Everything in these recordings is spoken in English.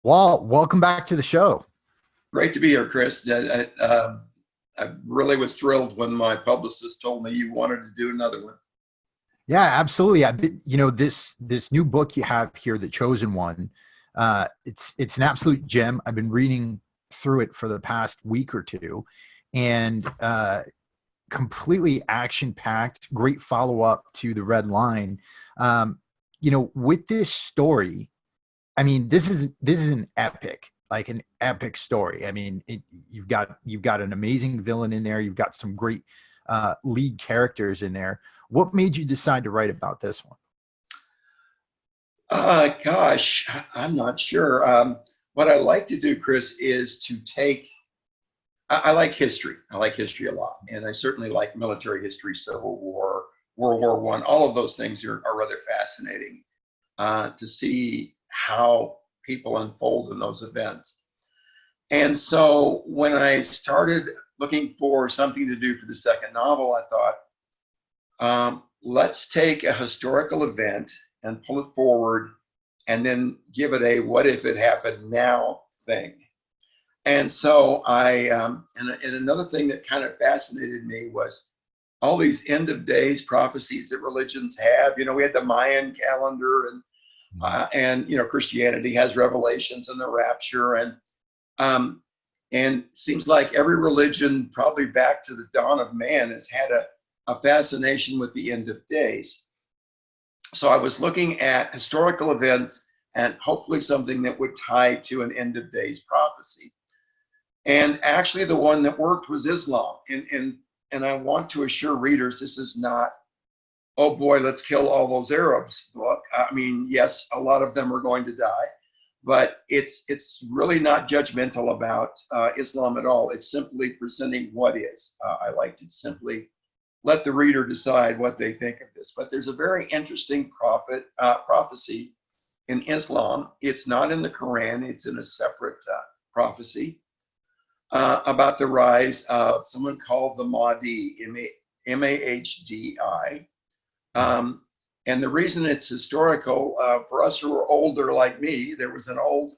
Walt, welcome back to the show. Great to be here, Chris. I really was thrilled when my publicist told me you wanted to do another one. Yeah, absolutely. This new book you have here, The Chosen One. It's an absolute gem. I've been reading through it for the past week or two, and completely action packed. Great follow up to the Red Line. With this story, I mean, this is an epic, like an epic story. I mean, you've got an amazing villain in there. You've got some great lead characters in there. What made you decide to write about this one? Gosh, I'm not sure. What I like to do, Chris, is to take. I like history. I like history a lot, and I certainly like military history, Civil War, World War One. All of those things are rather fascinating to see how people unfold in those events. And so when I started looking for something to do for the second novel, I thought, let's take a historical event and pull it forward and then give it a what if it happened now thing. And so and another thing that kind of fascinated me was all these end of days prophecies that religions have. You know, we had the Mayan calendar, and Christianity has revelations and the rapture, and seems like every religion, probably back to the dawn of man, has had a fascination with the end of days. So I was looking at historical events and hopefully something that would tie to an end of days prophecy. And actually, the one that worked was Islam. And I want to assure readers this is not, oh boy, let's kill all those Arabs book. I mean, yes, a lot of them are going to die, but it's really not judgmental about Islam at all. It's simply presenting what is. I like to simply let the reader decide what they think of this. But there's a very interesting prophecy in Islam. It's not in the Quran. It's in a separate prophecy about the rise of someone called the Mahdi, Mahdi. And the reason it's historical, for us who are older like me, there was an old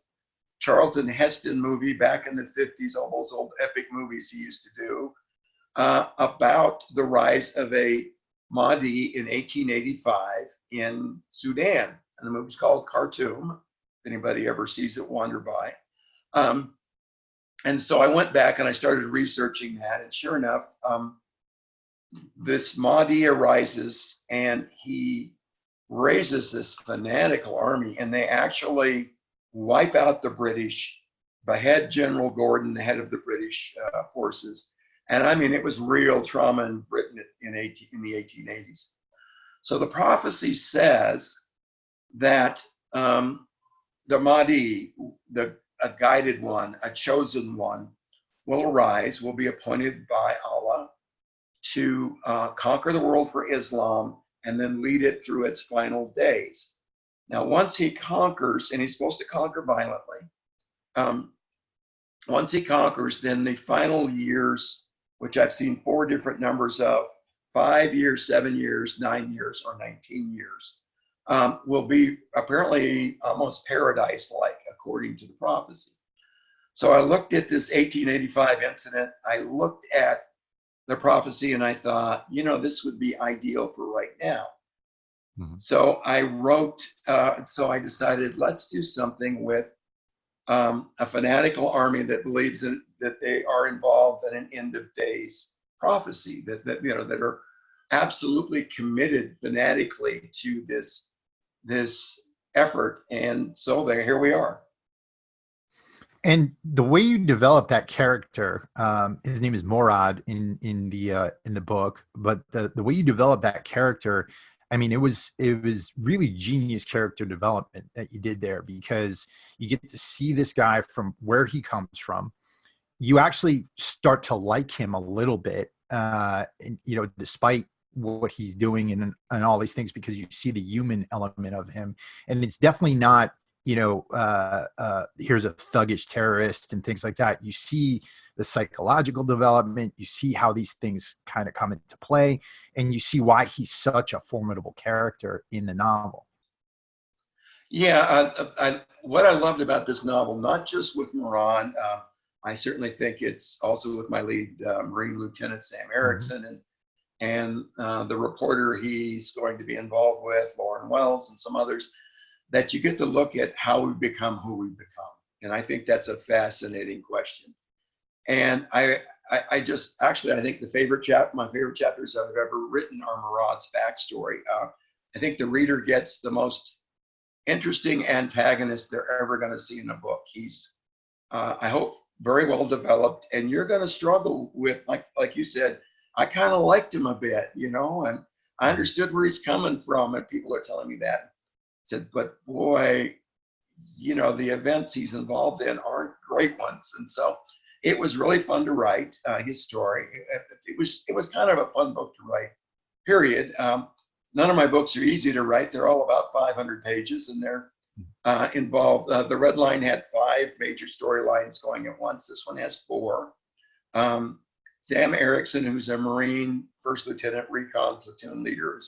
Charlton Heston movie back in the 50s, all those old epic movies he used to do, about the rise of a Mahdi in 1885 in Sudan. And the movie's called Khartoum. If anybody ever sees it, wander by. And so I went back and I started researching that. And sure enough, this Mahdi arises and he raises this fanatical army, and they actually wipe out the British, behead General Gordon, the head of the British forces. And I mean, it was real trauma in Britain in the 1880s. So the prophecy says that the Mahdi, a guided one, a chosen one, will arise, will be appointed by Allah to conquer the world for Islam and then lead it through its final days. Now, once he conquers, and he's supposed to conquer violently, once he conquers, then the final years, which I've seen 4 different numbers of, 5 years, 7 years, 9 years, or 19 years, will be apparently almost paradise-like, according to the prophecy. So I looked at this 1885 incident. I looked at the prophecy and I thought, this would be ideal for right now. Mm-hmm. So I decided, let's do something with a fanatical army that believes that they are involved in an end of days prophecy, that are absolutely committed fanatically to this effort. And so here we are. And the way you develop that character, his name is Mourad in the book, but the way you develop that character, I mean, it was really genius character development that you did there, because you get to see this guy from where he comes from. You actually start to like him a little bit, despite what he's doing and all these things, because you see the human element of him, and it's definitely not, here's a thuggish terrorist and things like that. You see the psychological development, you see how these things kind of come into play, and you see why he's such a formidable character in the novel. Yeah, what I loved about this novel, not just with Moran, I certainly think it's also with my lead Marine Lieutenant Sam Mhm. Erickson and the reporter he's going to be involved with, Lauren Wells, and some others, that you get to look at how we become who we become. And I think that's a fascinating question. And I just actually, I think my favorite chapters I've ever written are Murad's backstory. I think the reader gets the most interesting antagonist they're ever going to see in a book. He's, I hope, very well developed, and you're going to struggle with, like you said, I kind of liked him a bit, and I Mhm. understood where he's coming from, and people are telling me that. I said, but boy, the events he's involved in aren't great ones, and so it was really fun to write his story. It was kind of a fun book to write. Period. None of my books are easy to write. They're all about 500 pages, and they're involved. The Red Line had 5 major storylines going at once. This one has 4. Um, Sam Erickson, who's a Marine First Lieutenant Recon platoon leader,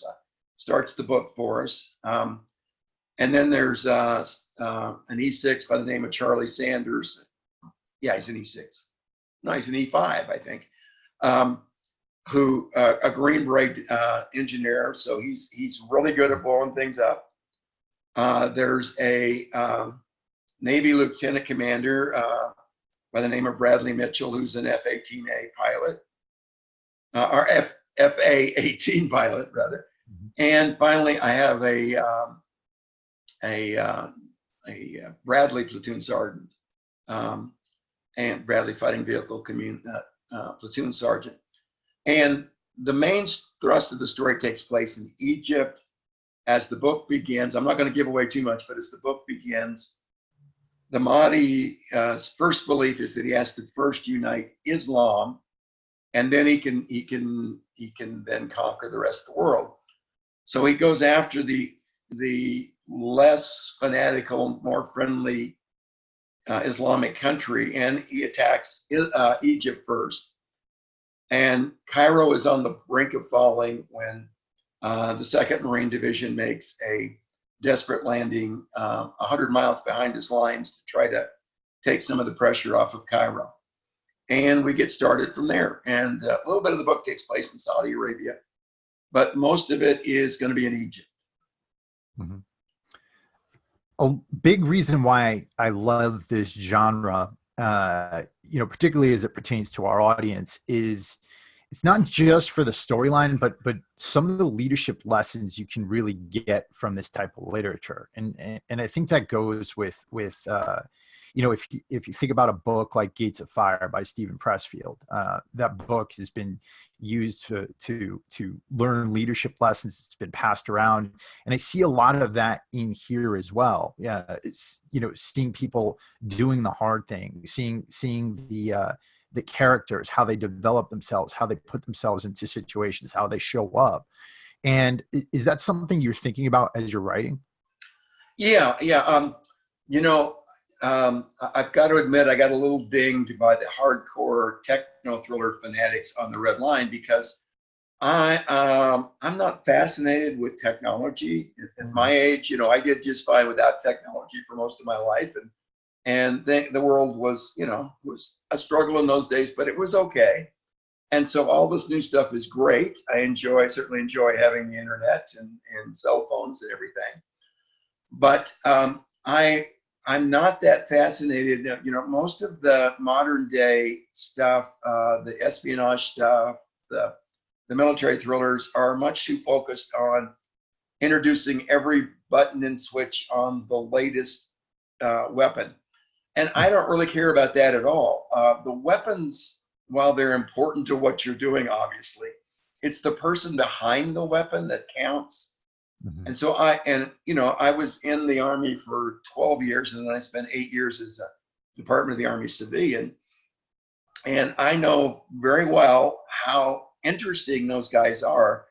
starts the book for us. And then there's an E6 by the name of Charlie Sanders. Yeah, he's an E6. No, he's an E5, I think. Who a Green Beret engineer, so he's really good at blowing things up. There's a Navy Lieutenant Commander by the name of Bradley Mitchell, who's an F-18A pilot, or FA-18 pilot, rather. Mhm. And finally, I have a Bradley platoon sergeant, and Bradley Fighting Vehicle platoon sergeant. And the main thrust of the story takes place in Egypt. As the book begins, I'm not going to give away too much, but as the book begins, the Mahdi's first belief is that he has to first unite Islam, and then he can then conquer the rest of the world. So he goes after the less fanatical, more friendly Islamic country, and he attacks Egypt first. And Cairo is on the brink of falling when the 2nd Marine Division makes a desperate landing 100 miles behind his lines to try to take some of the pressure off of Cairo. And we get started from there. And a little bit of the book takes place in Saudi Arabia, but most of it is going to be in Egypt. Mhm. A big reason why I love this genre, particularly as it pertains to our audience, is it's not just for the storyline, but some of the leadership lessons you can really get from this type of literature, and I think that goes with if you think about a book like Gates of Fire by Stephen Pressfield, that book has been used to learn leadership lessons. It's been passed around, and I see a lot of that in here as well. Yeah, it's seeing people doing the hard thing, seeing the characters, how they develop themselves, how they put themselves into situations, how they show up. And is that something you're thinking about as you're writing? Yeah, yeah. I've got to admit, I got a little dinged by the hardcore techno thriller fanatics on the Red Line because I'm not fascinated with technology. At my age, I did just fine without technology for most of my life, and the world was a struggle in those days, but it was okay. And so all this new stuff is great. I certainly enjoy having the internet and cell phones and everything. But I'm not that fascinated. Most of the modern day stuff, the espionage stuff, the military thrillers are much too focused on introducing every button and switch on the latest weapon. And I don't really care about that at all. The weapons, while they're important to what you're doing, obviously, it's the person behind the weapon that counts. Mhm. And so I was in the Army for 12 years, and then I spent 8 years as a Department of the Army civilian. And I know very well how interesting those guys are.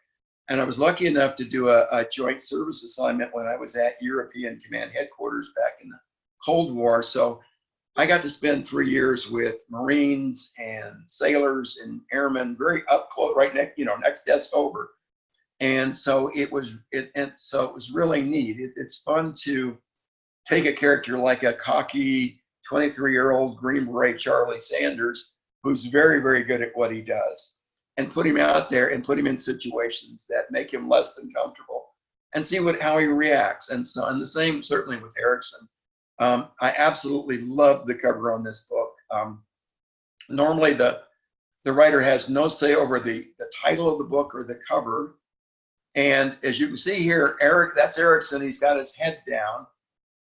And I was lucky enough to do a joint service assignment when I was at European Command Headquarters back in the Cold War. So I got to spend 3 years with Marines and sailors and airmen, very up close, right next desk over. And so it was really neat. It's fun to take a character like a cocky 23-year-old Green Beret Charlie Sanders, who's very, very good at what he does, and put him out there and put him in situations that make him less than comfortable, and see how he reacts. And so, and the same certainly with Erickson. I absolutely love the cover on this book. Normally the writer has no say over the title of the book or the cover. And as you can see here, that's Erickson. He's got his head down.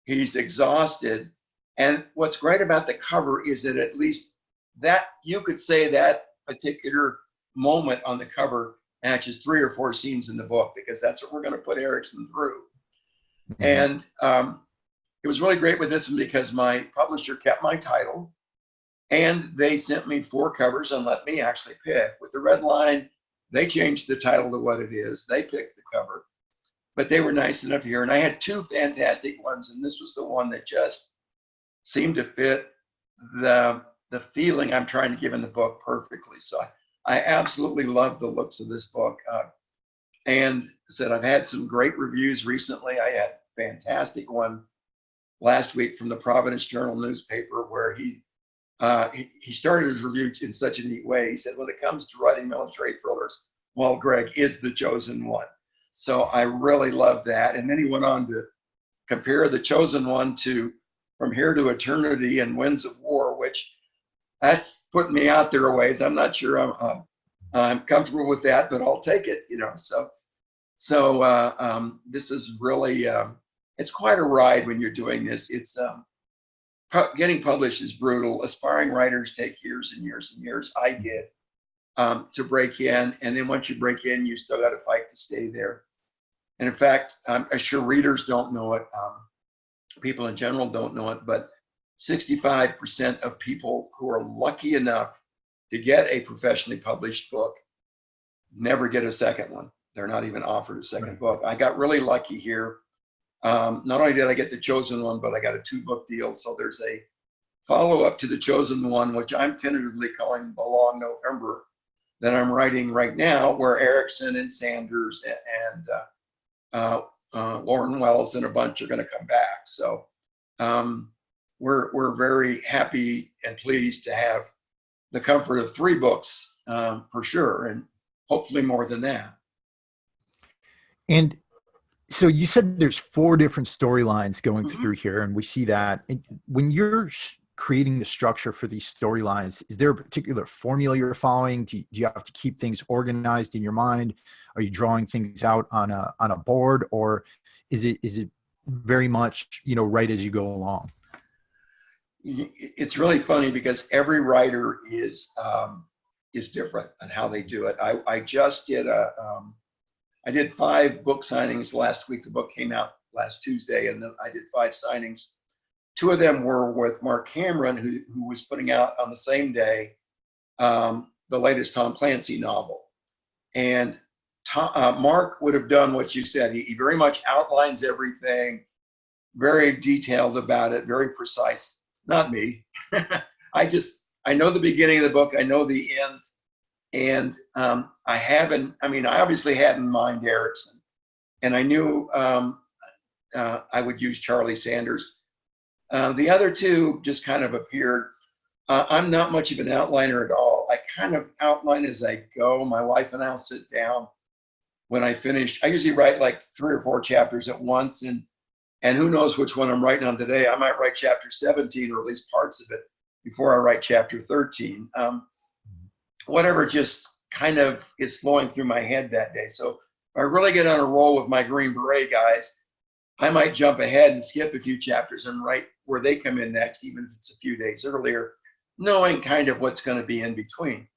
He's exhausted. And what's great about the cover is that at least that you could say that particular moment on the cover matches 3 or 4 scenes in the book, because that's what we're going to put Erickson through. And it was really great with this one because my publisher kept my title, and they sent me 4 covers and let me actually pick. With the Red Line, they changed the title to what it is. They picked the cover, but they were nice enough here. And I had 2 fantastic ones, and this was the one that just seemed to fit the feeling I'm trying to give in the book perfectly. So I absolutely love the looks of this book. And said I've had some great reviews recently. I had a fantastic one last week from the Providence Journal newspaper, where he started his review in such a neat way. He said, when it comes to writing military thrillers, Walt Gragg is the chosen one. So I really love that. And then he went on to compare the chosen one to From Here to Eternity and Winds of War, which that's putting me out there a ways. I'm not sure I'm comfortable with that, but I'll take it, you know. So this is really, it's quite a ride when you're doing this. It's getting published is brutal. Aspiring writers take years and years and years. I did to break in, and then once you break in, you still got to fight to stay there. And in fact, I'm sure readers don't know it. People in general don't know it, but 65% of people who are lucky enough to get a professionally published book never get a second one. They're not even offered a second book. I got really lucky here. Not only did I get the chosen one, but I got a 2-book deal. So there's a follow-up to the chosen one, which I'm tentatively calling The Long November, that I'm writing right now, where Erickson and Sanders and Lauren Wells and a bunch are going to come back. So we're very happy and pleased to have the comfort of 3 books for sure, and hopefully more than that. And so you said there's 4 different storylines going through here, and we see that. And when you're creating the structure for these storylines, is there a particular formula you're following? Do you have to keep things organized in your mind? Are you drawing things out on a board, or is it very much, you know, right as you go along? It's really funny because every writer is different on how they do it. I just did I did 5 book signings last week. The book came out last Tuesday, and then I did 5 signings. 2 of them were with Mark Cameron, who was putting out on the same day the latest Tom Clancy novel. And Mark would have done what you said. He very much outlines everything, very detailed about it, very precise. Not me. I know the beginning of the book. I know the end. And I obviously had in mind Erickson, and I knew I would use Charlie Sanders. The other 2 just kind of appeared. I'm not much of an outliner at all. I kind of outline as I go. My wife and I'll sit down when I finish. I usually write like 3 or 4 chapters at once, and who knows which one I'm writing on today. I might write chapter 17, or at least parts of it, before I write chapter 13. Whatever just kind of is flowing through my head that day. So if I really get on a roll with my Green Beret guys, I might jump ahead and skip a few chapters and write where they come in next, even if it's a few days earlier, knowing kind of what's going to be in between.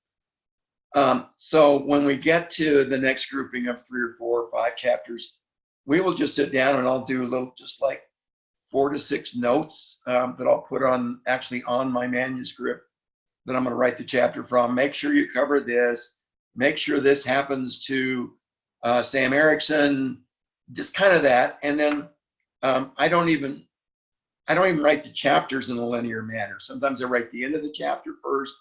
So when we get to the next grouping of 3 or 4 or 5 chapters, we will just sit down and I'll do a little, just like 4 to 6 notes that I'll put on my manuscript that I'm going to write the chapter from. Make sure you cover this. Make sure this happens to Sam Erickson. Just kind of that. And then I don't even write the chapters in a linear manner. Sometimes I write the end of the chapter first.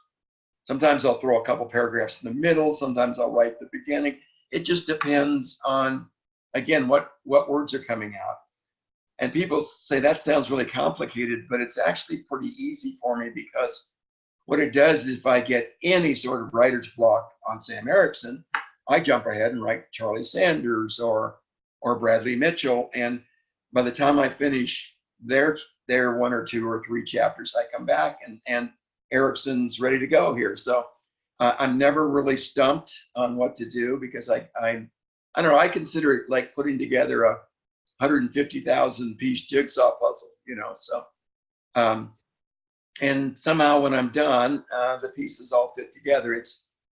Sometimes I'll throw a couple paragraphs in the middle. Sometimes I'll write the beginning. It just depends on, again, what words are coming out. And people say that sounds really complicated, but it's actually pretty easy for me, because what it does is if I get any sort of writer's block on Sam Erickson, I jump ahead and write Charlie Sanders or Bradley Mitchell. And by the time I finish their 1 or 2 or 3 chapters, I come back and Erickson's ready to go here. So I'm never really stumped on what to do, because I don't know, I consider it like putting together a 150,000 piece jigsaw puzzle, so and somehow when I'm done, the pieces all fit together.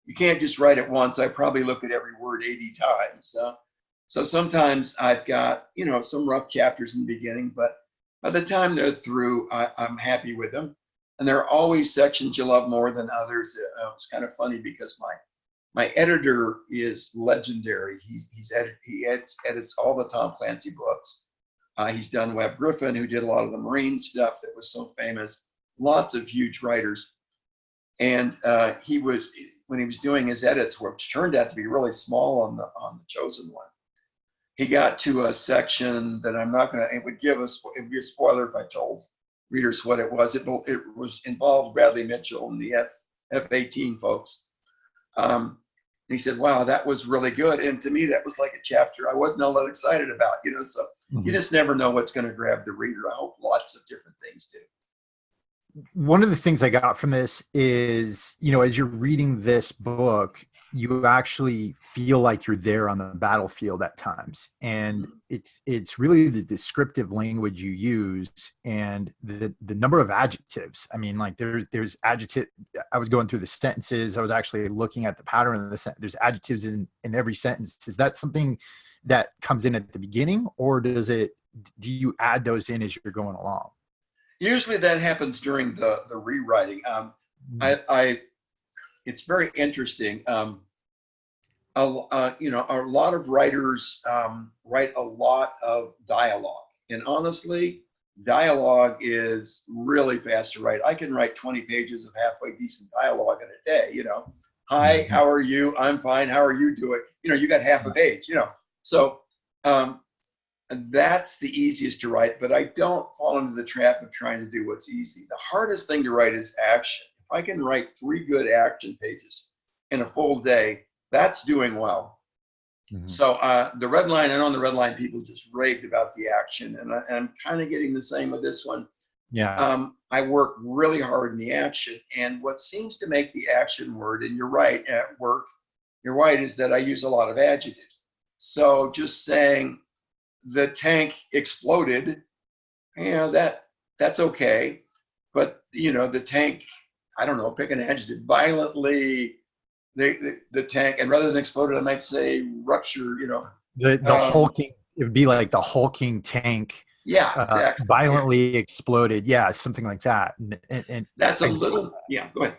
You can't just write it once. I probably look at every word 80 times. So sometimes I've got, some rough chapters in the beginning, but by the time they're through, I'm happy with them. And there are always sections you love more than others. It's kind of funny, because my editor is legendary. He edits all the Tom Clancy books. He's done Webb Griffin, who did a lot of the Marine stuff that was so famous. Lots of huge writers. And when he was doing his edits, which turned out to be really small on the chosen one, he got to a section that I'm not going to, it would be a spoiler if I told readers what it was. It involved Bradley Mitchell and the F-18 folks. He said, wow, that was really good. And to me, that was like a chapter I wasn't all that excited about, so you just never know what's going to grab the reader. I hope lots of different things do. One of the things I got from this is, as you're reading this book, you actually feel like you're there on the battlefield at times. And it's really the descriptive language you use and the number of adjectives. I mean, like there's adjective. I was going through the sentences. I was actually looking at the pattern of the sentence. There's adjectives in every sentence. Is that something that comes in at the beginning, or do you add those in as you're going along? Usually that happens during the rewriting. It's very interesting. A lot of writers write a lot of dialogue, and honestly, dialogue is really fast to write. I can write 20 pages of halfway decent dialogue in a day. Hi, how are you? I'm fine. How are you doing? You got half a page. So that's the easiest to write, but I don't fall into the trap of trying to do what's easy. The hardest thing to write is action. If I can write 3 good action pages in a full day, that's doing well. Mm-hmm. So the red line, I know on the red line, people just raved about the action, and I'm kind of getting the same with this one. Yeah. I work really hard in the action, and what seems to make the action word, and you're right, at work, you're right, is that I use a lot of adjectives. So just saying the tank exploded, that's okay. But, the tank, I don't know, pick an adjective, violently, the tank, and rather than exploded, I might say rupture, The hulking, it would be like the hulking tank. Yeah, exactly. Violently exploded. Yeah, something like that. And that's go ahead.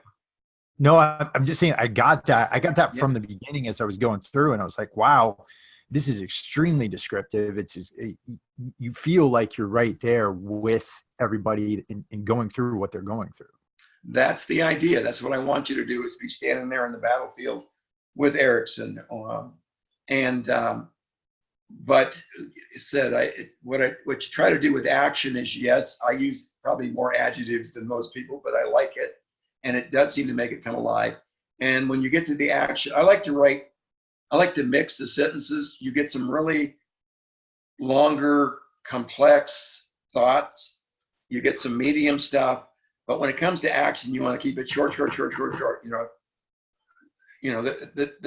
No, I'm just saying I got that from the beginning as I was going through, and I was like, wow, this is extremely descriptive. You feel like you're right there with everybody in going through what they're going through. That's the idea. That's what I want you to do, is be standing there in the battlefield with Erickson. But what you try to do with action is, yes, I use probably more adjectives than most people, but I like it. And it does seem to make it come alive. And when you get to the action, I like to mix the sentences. You get some really longer, complex thoughts. You get some medium stuff. But when it comes to action, you want to keep it short. The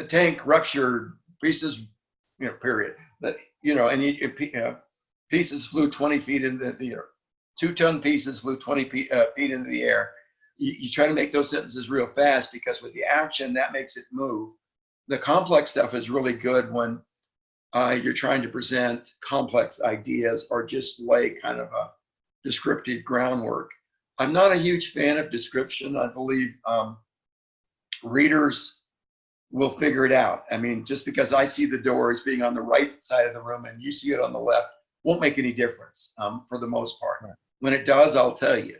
tank ruptured, pieces, period. Pieces flew 20 feet into the air. 2-ton pieces flew 20 feet into the air. You try to make those sentences real fast, because with the action, that makes it move. The complex stuff is really good when you're trying to present complex ideas or just lay kind of a descriptive groundwork. I'm not a huge fan of description. I believe readers will figure it out. I mean, just because I see the door as being on the right side of the room and you see it on the left won't make any difference for the most part. Right. When it does, I'll tell you.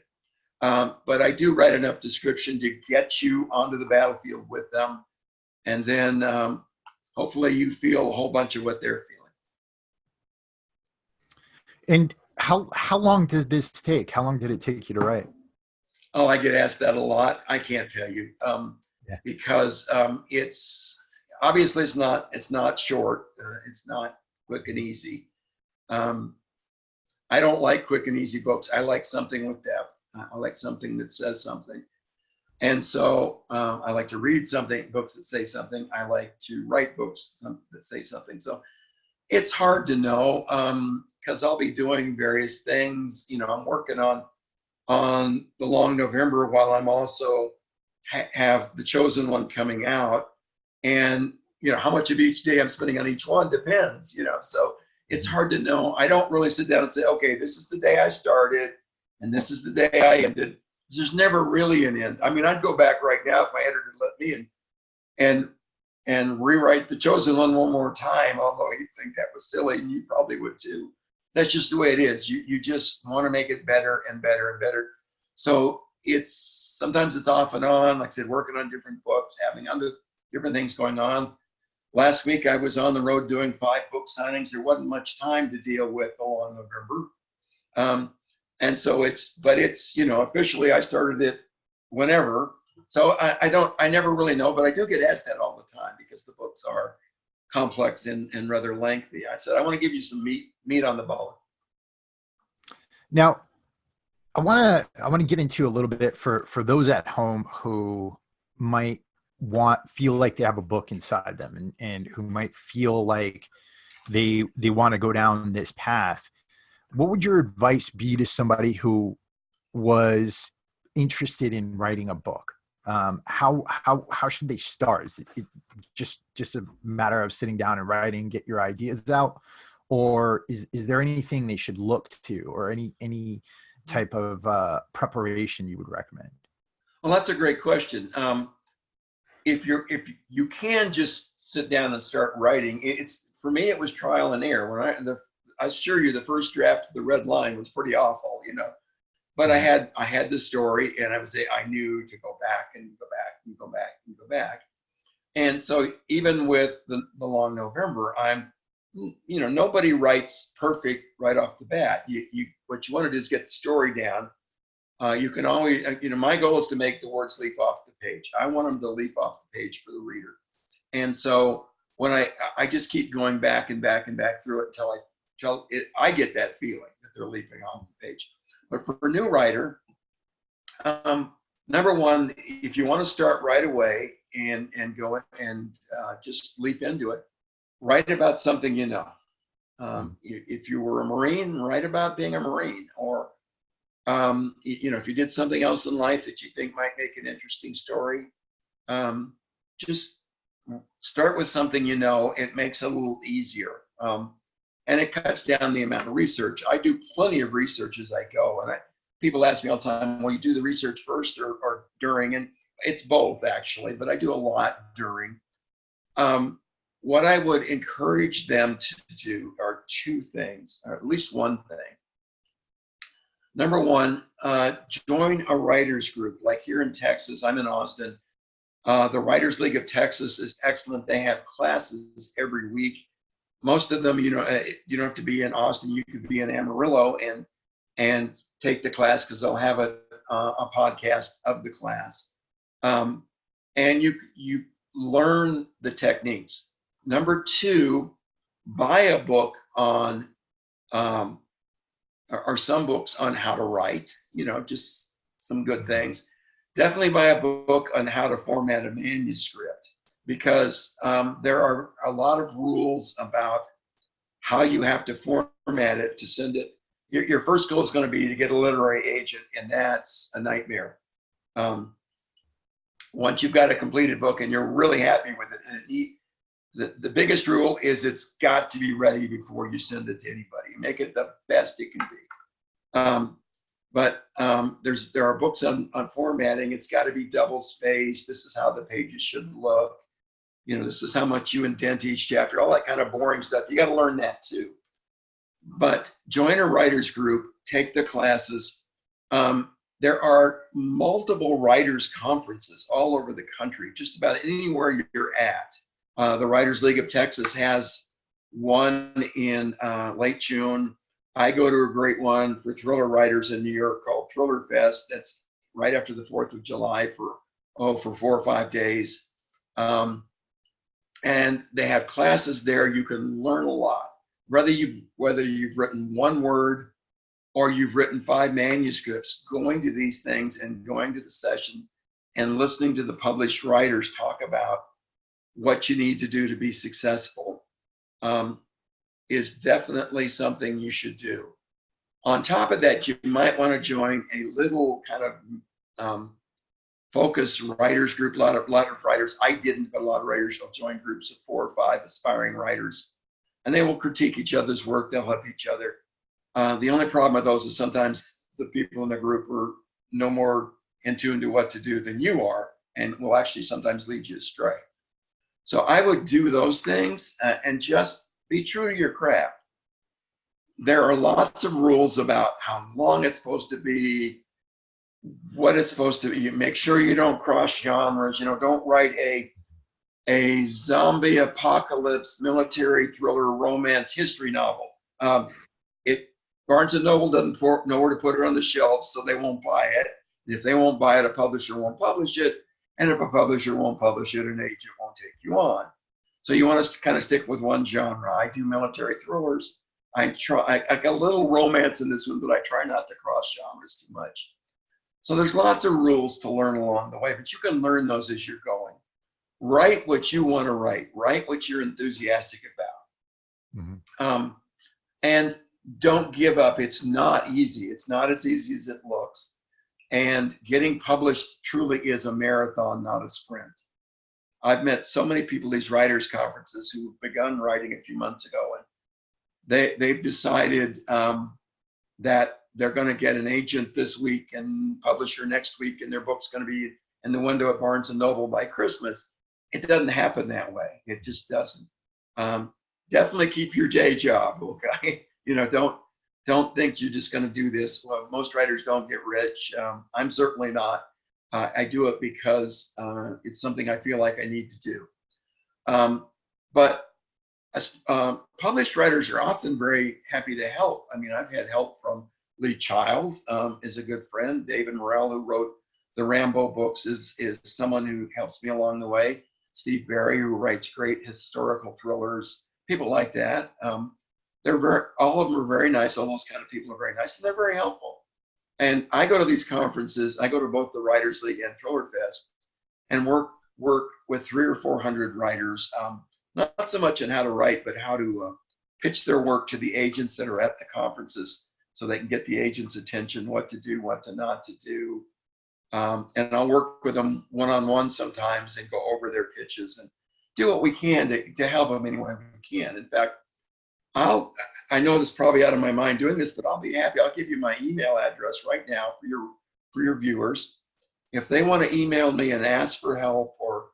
But I do write enough description to get you onto the battlefield with them. And then hopefully you feel a whole bunch of what they're feeling. And how long did this take? How long did it take you to write? Oh, I get asked that a lot. I can't tell you, Yeah. because it's obviously it's not short. It's not quick and easy. I don't like quick and easy books. I like something with depth. I like something that says something. And so I like to read books that say something. I like to write books that say something. So it's hard to know, because I'll be doing various things. I'm working on the Long November while I'm also have the Chosen One coming out. And how much of each day I'm spending on each one depends. So it's hard to know. I don't really sit down and say, okay, this is the day I started and this is the day I ended. There's never really an end. I mean, I'd go back right now if my editor let me and rewrite the Chosen One more time, although he'd think that was silly, and you probably would too. That's just the way it is. You just want to make it better and better and better. So sometimes it's off and on, like I said, working on different books, having other different things going on. Last week I was on the road doing 5 book signings. There wasn't much time to deal with the Long November. And so it's officially I started it whenever. So I never really know, but I do get asked that all the time because the books are complex and rather lengthy. I said, I want to give you some meat on the bone. Now, I want to get into a little bit for those at home who might feel like they have a book inside them and who might feel like they want to go down this path. What would your advice be to somebody who was interested in writing a book? How should they start? Is it just a matter of sitting down and writing, get your ideas out, or is there anything they should look to, or any type of preparation you would recommend? Well, that's a great question. If you can just sit down and start writing, for me it was trial and error. I assure you, the first draft of the Red Line was pretty awful, But I had the story, and I knew to go back and go back and go back and go back. And so even with the Long November, nobody writes perfect right off the bat. What you want to do is get the story down. You can always, my goal is to make the words leap off the page. I want them to leap off the page for the reader. And so when I just keep going back and back and back through it until I get that feeling that they're leaping off the page. But for a new writer, number one, if you want to start right away and go and just leap into it, write about something you know. If you were a Marine, write about being a Marine, or if you did something else in life that you think might make an interesting story, just start with something you know. It makes it a little easier. And it cuts down the amount of research. I do plenty of research as I go. And people ask me all the time, well, you do the research first or during? And it's both, actually, but I do a lot during. What I would encourage them to do are 2 things, or at least one thing. Number one, join a writers group. Like here in Texas, I'm in Austin. The Writers League of Texas is excellent. They have classes every week. Most of them, you don't have to be in Austin. You could be in Amarillo and take the class, because they'll have a podcast of the class, and you learn the techniques. Number 2, buy a book on or some books on how to write. Just some good things. Definitely buy a book on how to format a manuscript, because there are a lot of rules about how you have to format it to send it. Your first goal is going to be to get a literary agent, and that's a nightmare. Once you've got a completed book and you're really happy with it, the biggest rule is it's got to be ready before you send it to anybody. Make it the best it can be. But there are books on formatting. It's got to be double spaced. This is how the pages should look. This is how much you indent each chapter, all that kind of boring stuff. You got to learn that too. But join a writers group, take the classes. There are multiple writers conferences all over the country, just about anywhere you're at. The Writers League of Texas has one in late June. I go to a great one for thriller writers in New York called Thriller Fest. That's right after the 4th of July for 4 or 5 days. And they have classes there. You can learn a lot. Whether you've written one word or you've written 5 manuscripts, going to these things and going to the sessions and listening to the published writers talk about what you need to do to be successful is definitely something you should do. On top of that, you might want to join a little kind of focus writers group. A lot of writers, I didn't, but a lot of writers will join groups of 4 or 5 aspiring writers, and they will critique each other's work. They'll help each other. The only problem with those is sometimes the people in the group are no more in tune to what to do than you are, and will actually sometimes lead you astray. So I would do those things and just be true to your craft. There are lots of rules about how long it's supposed to be, what it's supposed to be. You make sure you don't cross genres. Don't write a zombie apocalypse military thriller romance history novel. Barnes and Noble doesn't know where to put it on the shelves, so they won't buy it. And if they won't buy it, a publisher won't publish it. And if a publisher won't publish it, an agent won't take you on. So you want us to kind of stick with one genre. I do military thrillers. I got a little romance in this one, but I try not to cross genres too much. So there's lots of rules to learn along the way, but you can learn those as you're going. Write what you want to write. Write what you're enthusiastic about. Mm-hmm. And don't give up. It's not easy. It's not as easy as it looks. And getting published truly is a marathon, not a sprint. I've met so many people at these writers' conferences who've begun writing a few months ago, and they've decided that they're going to get an agent this week and publisher next week, and their book's going to be in the window at Barnes and Noble by Christmas. It doesn't happen that way. It just doesn't. Definitely keep your day job, okay? Don't think you're just going to do this. Well, most writers don't get rich. I'm certainly not. I do it because it's something I feel like I need to do. But published writers are often very happy to help. I mean, I've had help from Lee Child, is a good friend. David Morrell, who wrote the Rambo books, is someone who helps me along the way. Steve Berry, who writes great historical thrillers, people like that. All of them are very nice. All those kind of people are very nice, and they're very helpful. And I go to these conferences. I go to both the Writers League and Thriller Fest, and work with 300 or 400 writers. Not so much in how to write, but how to pitch their work to the agents that are at the conferences, so they can get the agent's attention, what to do, what to not to do. And I'll work with them one-on-one sometimes and go over their pitches and do what we can to help them any way we can. In fact, I know this is probably out of my mind doing this, but I'll be happy. I'll give you my email address right now for your viewers. If they want to email me and ask for help, or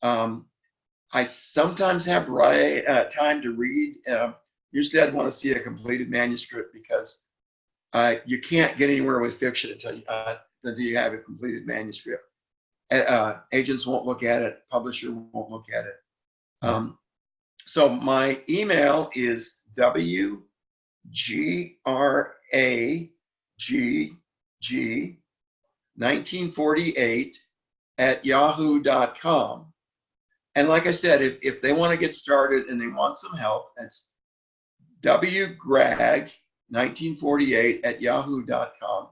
I sometimes have time to read. Usually I'd want to see a completed manuscript, because you can't get anywhere with fiction until you have a completed manuscript. Agents won't look at it. Publisher won't look at it. So my email is wgragg1948@yahoo.com. And like I said, if they want to get started and they want some help, that's wgragg1948@yahoo.com.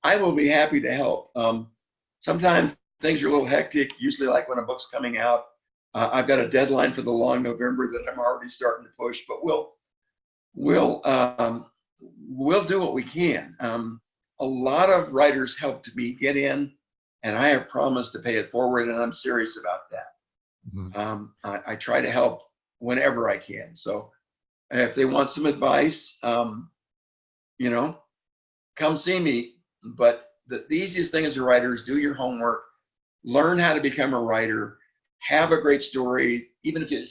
I will be happy to help. Sometimes things are a little hectic, usually like when a book's coming out. I've got a deadline for the long November that I'm already starting to push, but we'll do what we can. A lot of writers helped me get in, and I have promised to pay it forward, and I'm serious about that. Mm-hmm. I try to help whenever I can. So if they want some advice, come see me. But the easiest thing as a writer is do your homework, learn how to become a writer, have a great story. Even if you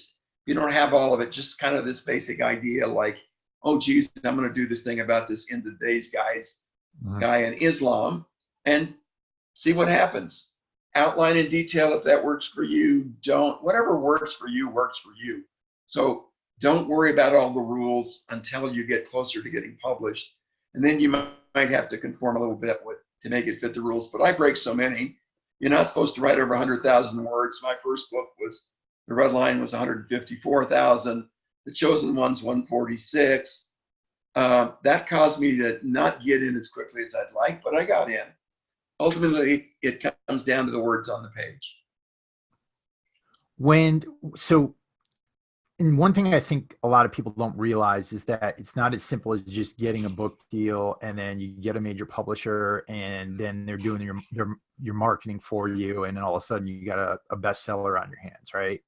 don't have all of it, just kind of this basic idea like, oh, geez, I'm going to do this thing about this end of days guy in Islam, and see what happens. Outline in detail if that works for you. Whatever works for you works for you. So don't worry about all the rules until you get closer to getting published. And then you might have to conform a little bit to make it fit the rules. But I break so many. You're not supposed to write over 100,000 words. My first book was, the red line was 154,000. The Chosen One's 146. That caused me to not get in as quickly as I'd like, but I got in. Ultimately, it comes down to the words on the page. And one thing I think a lot of people don't realize is that it's not as simple as just getting a book deal and then you get a major publisher and then they're doing your marketing for you, and then all of a sudden you got a bestseller on your hands, right?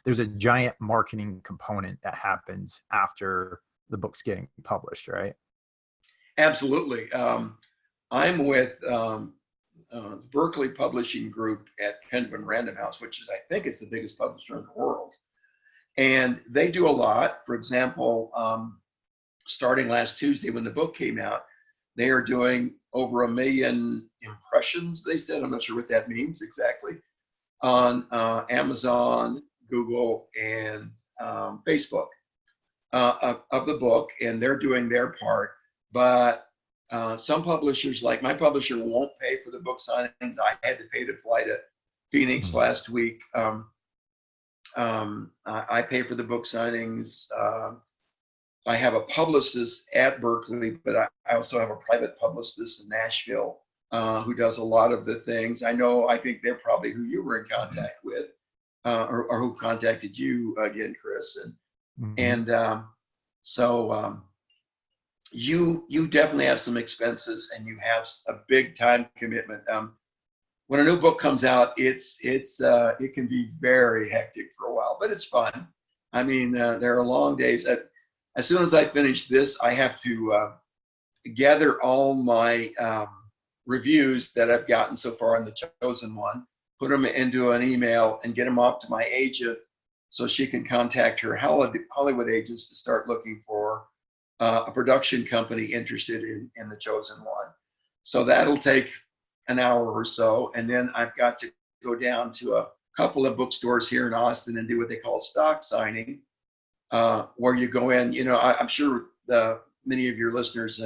There's a giant marketing component that happens after the book's getting published, right? Absolutely. I'm with the Berkeley Publishing Group at Penguin Random House, which is, I think, is the biggest publisher in the world. And they do a lot. For example, starting last Tuesday when the book came out, they are doing over 1 million impressions, they said. I'm not sure what that means exactly, on Amazon, Google, and Facebook of the book, and they're doing their part. But some publishers, like my publisher, won't pay for the book signings. I had to pay to fly to Phoenix last week. I pay for the book signings. I have a publicist at Berkeley, but I also have a private publicist in Nashville who does a lot of the things. I think they're probably who you were in contact with, or who contacted you again, Chris. So you definitely have some expenses, and you have a big time commitment. When a new book comes out, it can be very hectic for a while, but it's fun. I mean, there are long days. As soon as I finish this, I have to gather all my reviews that I've gotten so far on The Chosen One, put them into an email, and get them off to my agent so she can contact her Hollywood agents to start looking for a production company interested in The Chosen One. So that'll take an hour or so, and then I've got to go down to a couple of bookstores here in Austin and do what they call stock signing, where you go in. I'm sure many of your listeners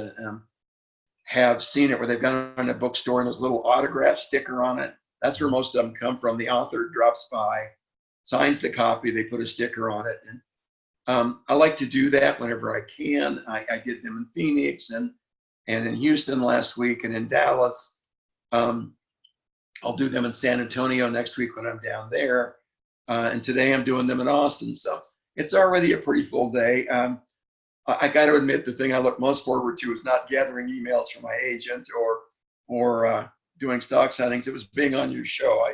have seen it, where they've gone in a bookstore and there's a little autograph sticker on it. That's where most of them come from. The author drops by, signs the copy, they put a sticker on it, and I like to do that whenever I can. I did them in Phoenix and in Houston last week, and in Dallas. I'll do them in San Antonio next week when I'm down there. And today I'm doing them in Austin. So it's already a pretty full day. I got to admit, the thing I look most forward to is not gathering emails from my agent or doing stock signings. It was being on your show.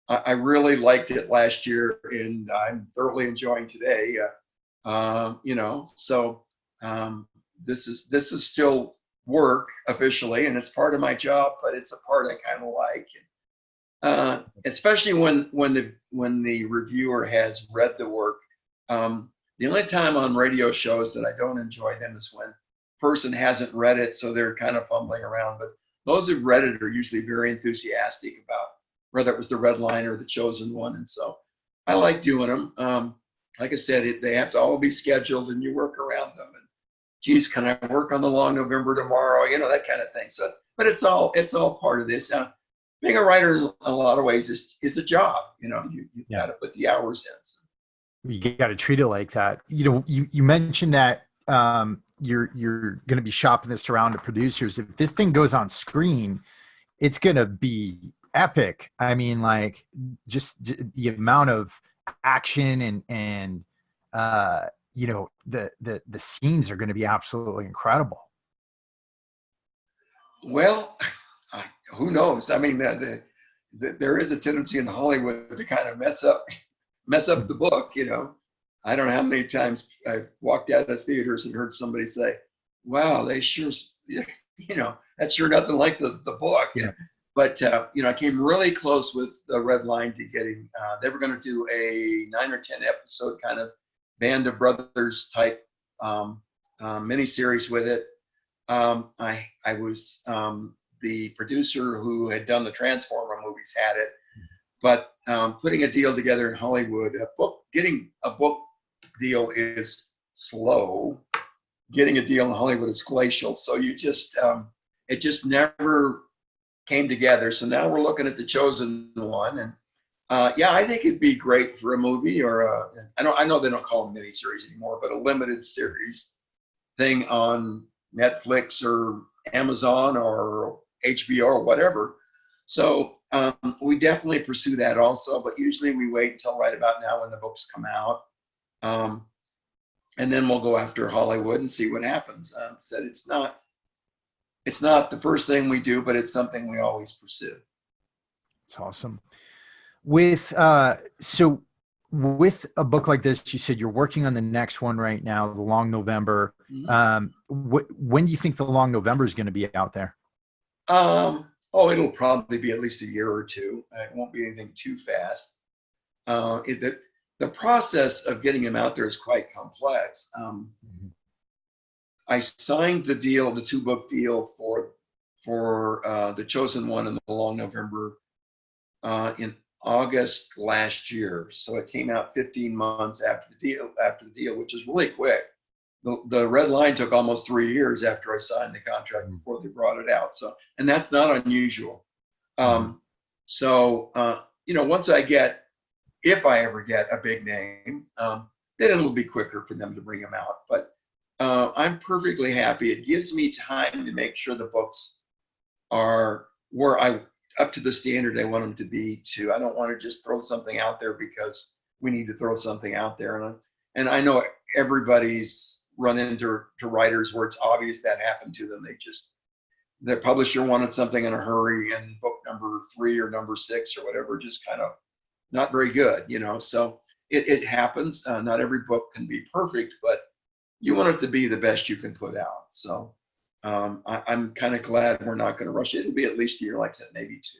I really liked it last year, and I'm thoroughly enjoying today. So this is still work officially, and it's part of my job, but it's a part I kind of like, especially when the reviewer has read the work. The only time on radio shows that I don't enjoy them is when a person hasn't read it, so they're kind of fumbling around. But those who've read it are usually very enthusiastic about whether it was the red line or The Chosen One, and so I like doing them. Like I said, they have to all be scheduled, and you work around them. And geez, can I work on the Long November tomorrow? That kind of thing. So, but it's all part of this. Being a writer in a lot of ways is a job. You've got to put the hours in. So. You got to treat it like that. You mentioned that you're going to be shopping this around to producers. If this thing goes on screen, it's going to be epic. I mean, like just the amount of action and the scenes are going to be absolutely incredible. Well, who knows? I mean, there is a tendency in Hollywood to kind of mess up the book. I don't know how many times I've walked out of theaters and heard somebody say, "Wow, they sure, that's sure nothing like the book." Yeah. But I came really close with the red line to getting. They were going to do a 9 or 10 episode kind of Band of Brothers type miniseries with it. I was the producer who had done the Transformer movies had it, but putting a deal together in Hollywood, getting a book deal is slow. Getting a deal in Hollywood is glacial. So you just, it just never came together. So now we're looking at The Chosen One, and yeah, I think it'd be great for a movie or I know they don't call them miniseries anymore, but a limited series thing on Netflix or Amazon or HBO or whatever. So we definitely pursue that also, but usually we wait until right about now when the books come out. And then we'll go after Hollywood and see what happens. Said it's not the first thing we do, but it's something we always pursue. It's awesome. With so with a book like this, you said you're working on the next one right now, The Long November. When do you think The Long November is going to be out there? It'll probably be at least a year or two. It won't be anything too fast. The process of getting them out there is quite complex. I signed the deal, the 2-book deal for The Chosen One and The Long November in August last year. So it came out 15 months after the deal, which is really quick. The red line took almost 3 years after I signed the contract before they brought it out. So, and that's not unusual. Once if I ever get a big name, then it'll be quicker for them to bring them out. But I'm perfectly happy. It gives me time to make sure the books are up to the standard I want them to be too. I don't want to just throw something out there because we need to throw something out there. And I know everybody's run into writers where it's obvious that happened to them. Their publisher wanted something in a hurry, and book number 3 or number 6 or whatever just kind of not very good, so it happens. Not every book can be perfect, but you want it to be the best you can put out. So I'm kind of glad we're not going to rush it. It'll be at least a year, like I said, maybe 2.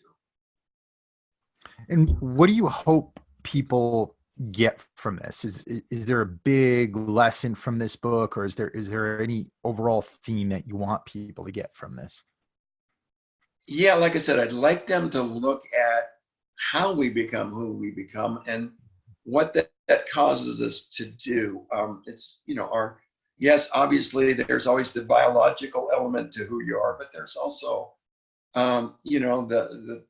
And what do you hope people get from this? Is there a big lesson from this book, or is there any overall theme that you want people to get from this? Yeah, like I said, I'd like them to look at how we become who we become and what that causes us to do. It's, yes, obviously there's always the biological element to who you are, but there's also, the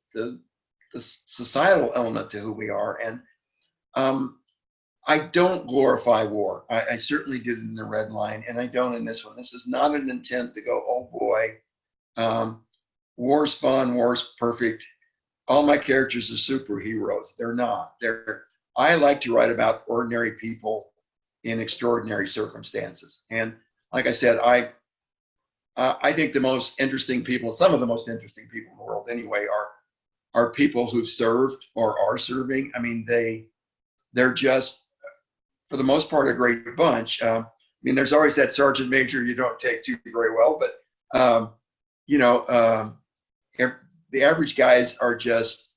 societal element to who we are. And I don't glorify war. I certainly did in the red line, and I don't in this one. This is not an intent to go, oh boy, war's fun, war's perfect. All my characters are superheroes. They're not. I like to write about ordinary people in extraordinary circumstances. And like I said, I think the most interesting people, some of the most interesting people in the world anyway, are people who've served or are serving. I mean, they're just, for the most part, a great bunch. There's always that sergeant major you don't take to very well, but the average guys are just,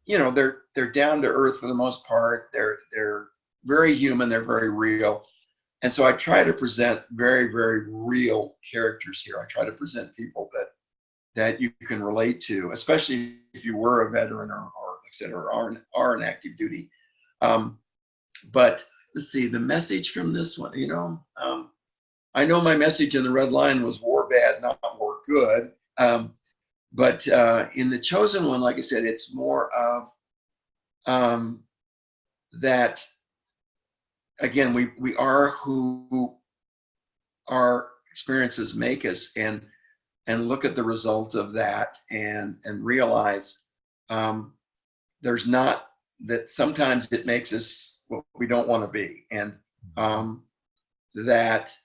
they're down to earth for the most part. They're very human. They're very real. And so I try to present very, very real characters here. I try to present people that you can relate to, especially if you were a veteran or like I said, or are in active duty. But let's see, the message from this one, I know my message in the red line was war bad, not war good. But in The Chosen One, like I said, it's more of that, again, we are who our experiences make us, and look at the result of that and realize there's not, that sometimes it makes us what we don't want to be. And that,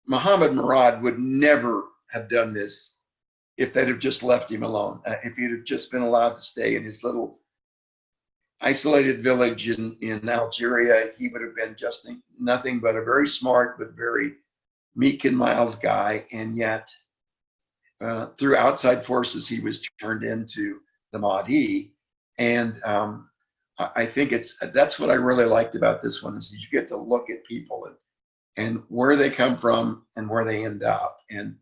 Mohammed Mourad would never have done this if they'd have just left him alone. If he'd have just been allowed to stay in his little isolated village in Algeria, he would have been just nothing but a very smart but very meek and mild guy. And yet, through outside forces, he was turned into the Mahdi. And I think that's what I really liked about this one, is that you get to look at people and where they come from and where they end up. And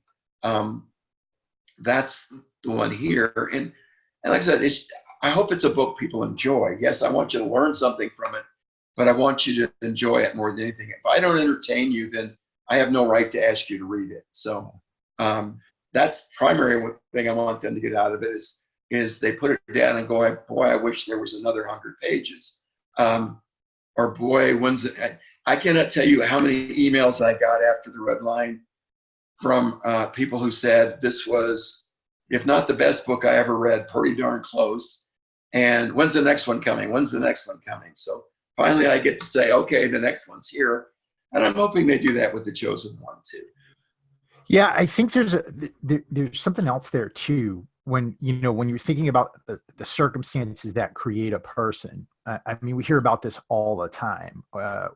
that's the one here. And like I said, I hope it's a book people enjoy. Yes, I want you to learn something from it, but I want you to enjoy it more than anything. If I don't entertain you, then I have no right to ask you to read it. So that's primary thing I want them to get out of it is they put it down and go, boy, I wish there was another 100 pages. Or boy, I cannot tell you how many emails I got after the red line from people who said this was, if not the best book I ever read, pretty darn close. And when's the next one coming? When's the next one coming? So finally I get to say, okay, the next one's here. And I'm hoping they do that with The Chosen One too. Yeah, I think there's something else there too. When you're thinking about the circumstances that create a person, I mean, we hear about this all the time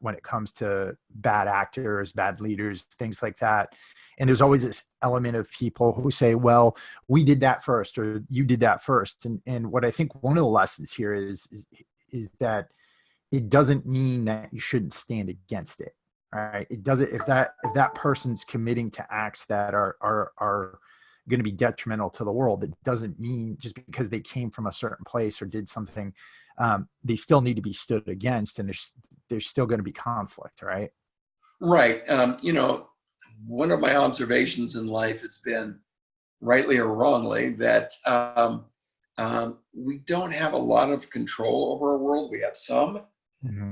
when it comes to bad actors, bad leaders, things like that. And there's always this element of people who say, well, we did that first, or you did that first. And what I think one of the lessons here is that it doesn't mean that you shouldn't stand against it. Right? It doesn't, if that person's committing to acts that are going to be detrimental to the world, it doesn't mean just because they came from a certain place or did something, they still need to be stood against, and there's still going to be conflict, right? Right. One of my observations in life has been, rightly or wrongly, that we don't have a lot of control over our world. We have some,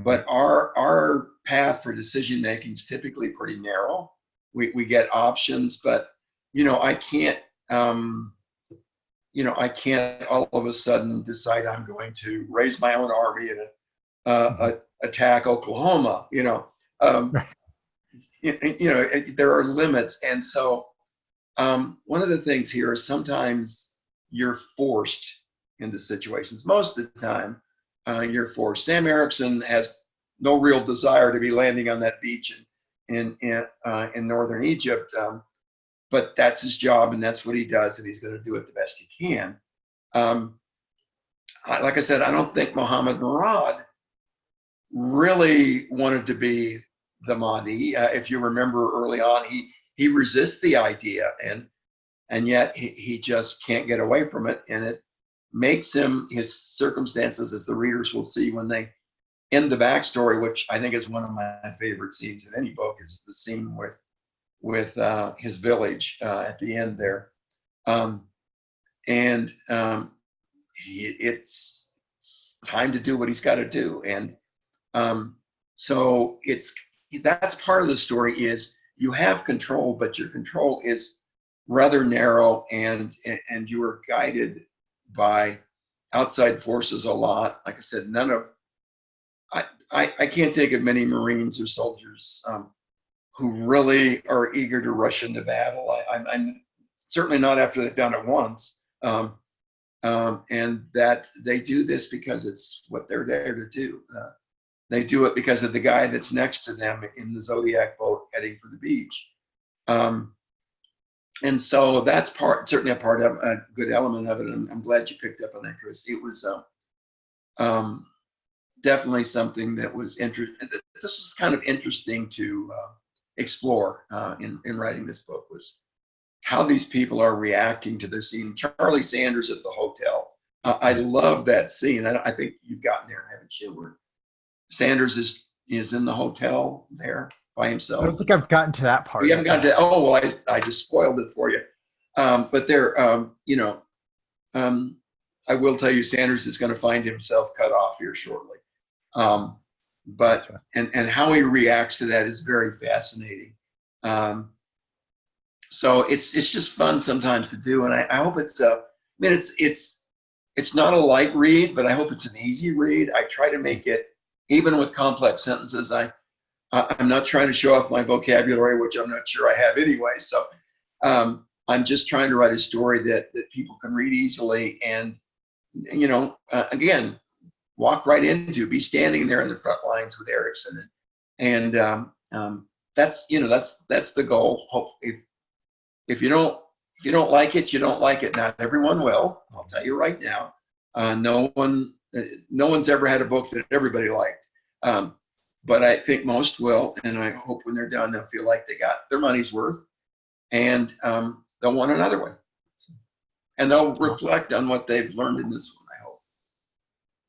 but our path for decision making is typically pretty narrow. We get options, but I can't all of a sudden decide I'm going to raise my own army and attack Oklahoma. There are limits, and so one of the things here is sometimes you're forced into situations. Most of the time, you're forced. Sam Erickson has no real desire to be landing on that beach in northern Egypt. But that's his job, and that's what he does, and he's going to do it the best he can. Like I said, I don't think Mohammed Mourad really wanted to be the Mahdi. If you remember early on, he resists the idea, and yet he just can't get away from it, and it makes him, his circumstances, as the readers will see when they end the backstory, which I think is one of my favorite scenes in any book, is the scene with his village at the end there. It's time to do what he's got to do. And so that's part of the story, is you have control, but your control is rather narrow, and you are guided by outside forces a lot. Like I said, I can't think of many Marines or soldiers who really are eager to rush into battle. I'm certainly not after they've done it once. And that they do this because it's what they're there to do. They do it because of the guy that's next to them in the Zodiac boat heading for the beach. And so that's certainly a good element of it. And I'm glad you picked up on that, Chris. It was definitely something that was interesting. This was kind of interesting to explore in writing this book, was how these people are reacting to their scene. Charlie Sanders at the hotel. I love that scene. I think you've gotten there, haven't you? Where Sanders is in the hotel there by himself. I don't think I've gotten to that part. You haven't gotten to, oh, well, I just spoiled it for you. But there, I will tell you, Sanders is going to find himself cut off here shortly. But and how he reacts to that is very fascinating. So it's just fun sometimes to do, and I hope it's it's not a light read, but I hope it's an easy read. I try to make it, even with complex sentences, I'm not trying to show off my vocabulary, which I'm not sure I have anyway. So I'm just trying to write a story that people can read easily, and again, walk right into, be standing there in the front lines with Erickson, and that's the goal. If you don't like it, you don't like it. Not everyone will. I'll tell you right now. No one's ever had a book that everybody liked, but I think most will, and I hope when they're done, they'll feel like they got their money's worth, and they'll want another one, and they'll reflect on what they've learned in this one, I hope.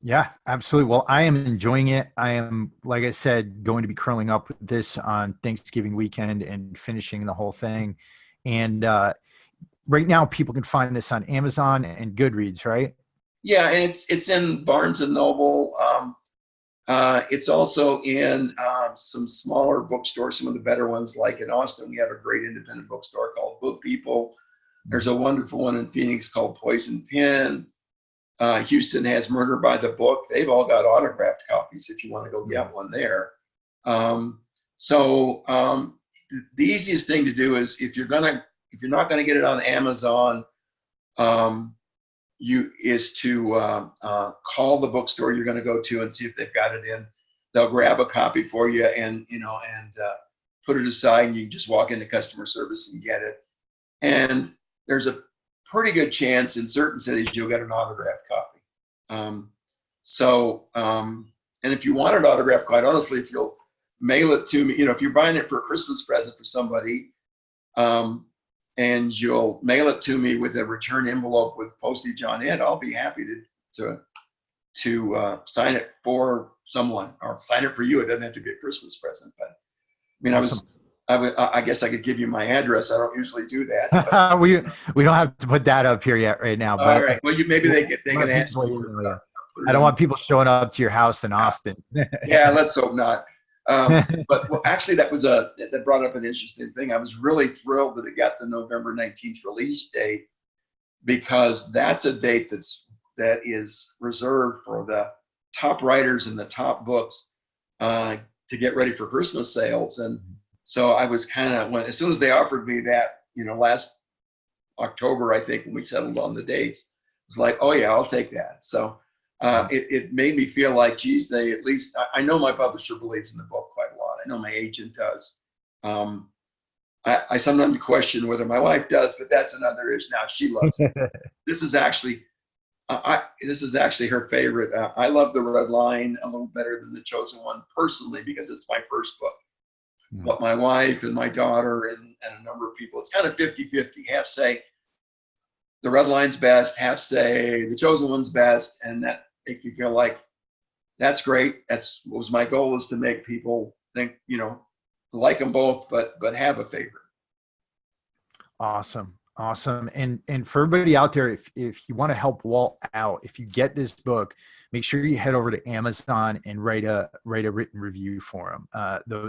Yeah, absolutely. Well, I am enjoying it. I am, like I said, going to be curling up with this on Thanksgiving weekend and finishing the whole thing. And right now, people can find this on Amazon and Goodreads, right? Yeah, and it's in Barnes and Noble. It's also in some smaller bookstores, some of the better ones. Like in Austin, we have a great independent bookstore called Book People. There's a wonderful one in Phoenix called Poison Pen. Houston has Murder by the Book. They've all got autographed copies if you want to go get one there. So the easiest thing to do is if you're not gonna get it on Amazon, is to call the bookstore you're going to go to and see if they've got it in. They'll grab a copy for you and put it aside, and you can just walk into customer service and get it. And there's a pretty good chance in certain cities you'll get an autographed copy. And if you want an autograph, quite honestly, if you'll mail it to me, if you're buying it for a Christmas present for somebody, and you'll mail it to me with a return envelope with postage on it, I'll be happy to sign it for someone or sign it for you. It doesn't have to be a Christmas present, but I mean, awesome. I guess I could give you my address. I don't usually do that. we don't have to put that up here yet right now. But all right. Well, maybe they can ask. I don't want people showing up to your house in Austin. Yeah, let's hope not. But actually, that brought up an interesting thing. I was really thrilled that it got the November 19th release date, because that's a date that is reserved for the top writers and the top books to get ready for Christmas sales. And so I was as soon as they offered me that, last October, I think, when we settled on the dates, it was like, oh yeah, I'll take that. So it made me feel like, geez, they at least, I know my publisher believes in the book quite a lot. I know my agent does. I sometimes question whether my wife does, but that's another issue. Now she loves it. This is actually her favorite. I love The Red Line a little better than The Chosen One personally, because it's my first book. But my wife and my daughter and a number of people, it's kind of 50-50. Half say The Red Line's best, half say The Chosen One's best, and that makes me feel like that's great. That's what was my goal, is to make people think, like them both, but have a favorite. Awesome. And for everybody out there, if you want to help Walt out, if you get this book, make sure you head over to Amazon and write a written review for him.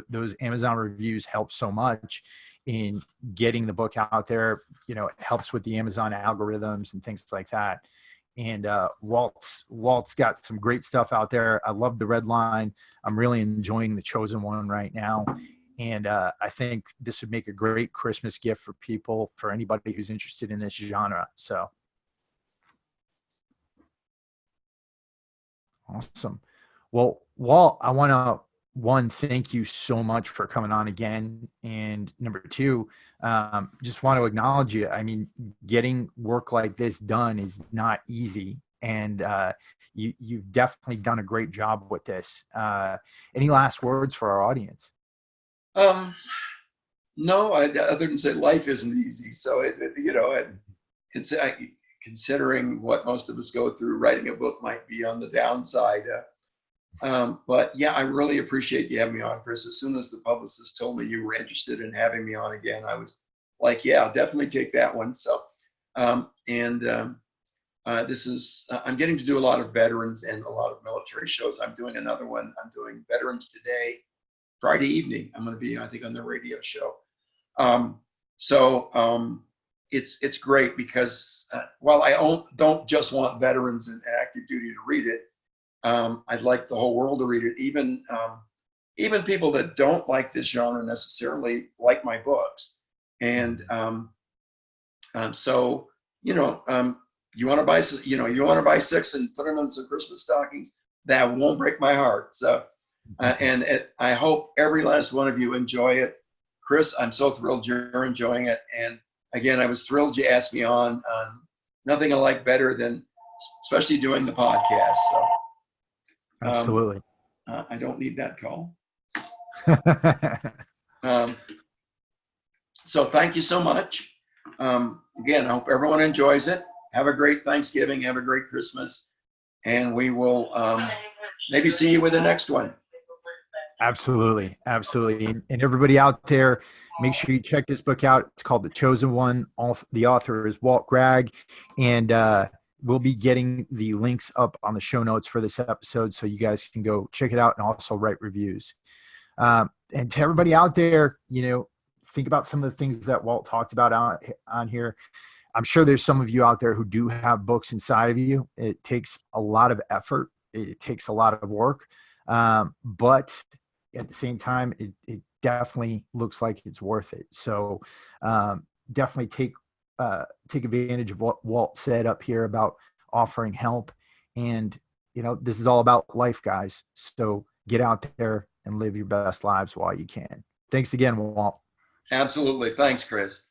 Those Amazon reviews help so much in getting the book out there. It helps with the Amazon algorithms and things like that. And Walt's got some great stuff out there. I love The Red Line. I'm really enjoying The Chosen One right now. And I think this would make a great Christmas gift for people, for anybody who's interested in this genre. So awesome. Well, Walt, I want to, thank you so much for coming on again. And number two, just want to acknowledge you. I mean, getting work like this done is not easy. And you've definitely done a great job with this. Any last words for our audience? No, other than say life isn't easy. So considering what most of us go through, writing a book might be on the downside. But yeah, I really appreciate you having me on, Chris. As soon as the publicist told me you were interested in having me on again, I was like, yeah, I'll definitely take that one. So, this is, I'm getting to do a lot of veterans and a lot of military shows. I'm doing another one. I'm doing Veterans Today, Friday evening. I'm going to be, I think, on the radio show. It's great because while I don't just want veterans and active duty to read it, I'd like the whole world to read it. Even people that don't like this genre necessarily like my books. And you want to buy 6 and put them in some Christmas stockings. That won't break my heart. So. I hope every last one of you enjoy it. Chris, I'm so thrilled you're enjoying it. And again, I was thrilled you asked me on. Nothing I like better than, especially doing the podcast. So, absolutely. I don't need that call. So thank you so much. Again, I hope everyone enjoys it. Have a great Thanksgiving. Have a great Christmas. and we will maybe see you with the next one. Absolutely. Absolutely. And everybody out there, make sure you check this book out. It's called The Chosen One. The author is Walt Gragg. And we'll be getting the links up on the show notes for this episode so you guys can go check it out and also write reviews. And to everybody out there, think about some of the things that Walt talked about on here. I'm sure there's some of you out there who do have books inside of you. It takes a lot of effort. It takes a lot of work. But at the same time, it definitely looks like it's worth it. So definitely take advantage of what Walt said up here about offering help. And, this is all about life, guys. So get out there and live your best lives while you can. Thanks again, Walt. Absolutely. Thanks, Chris.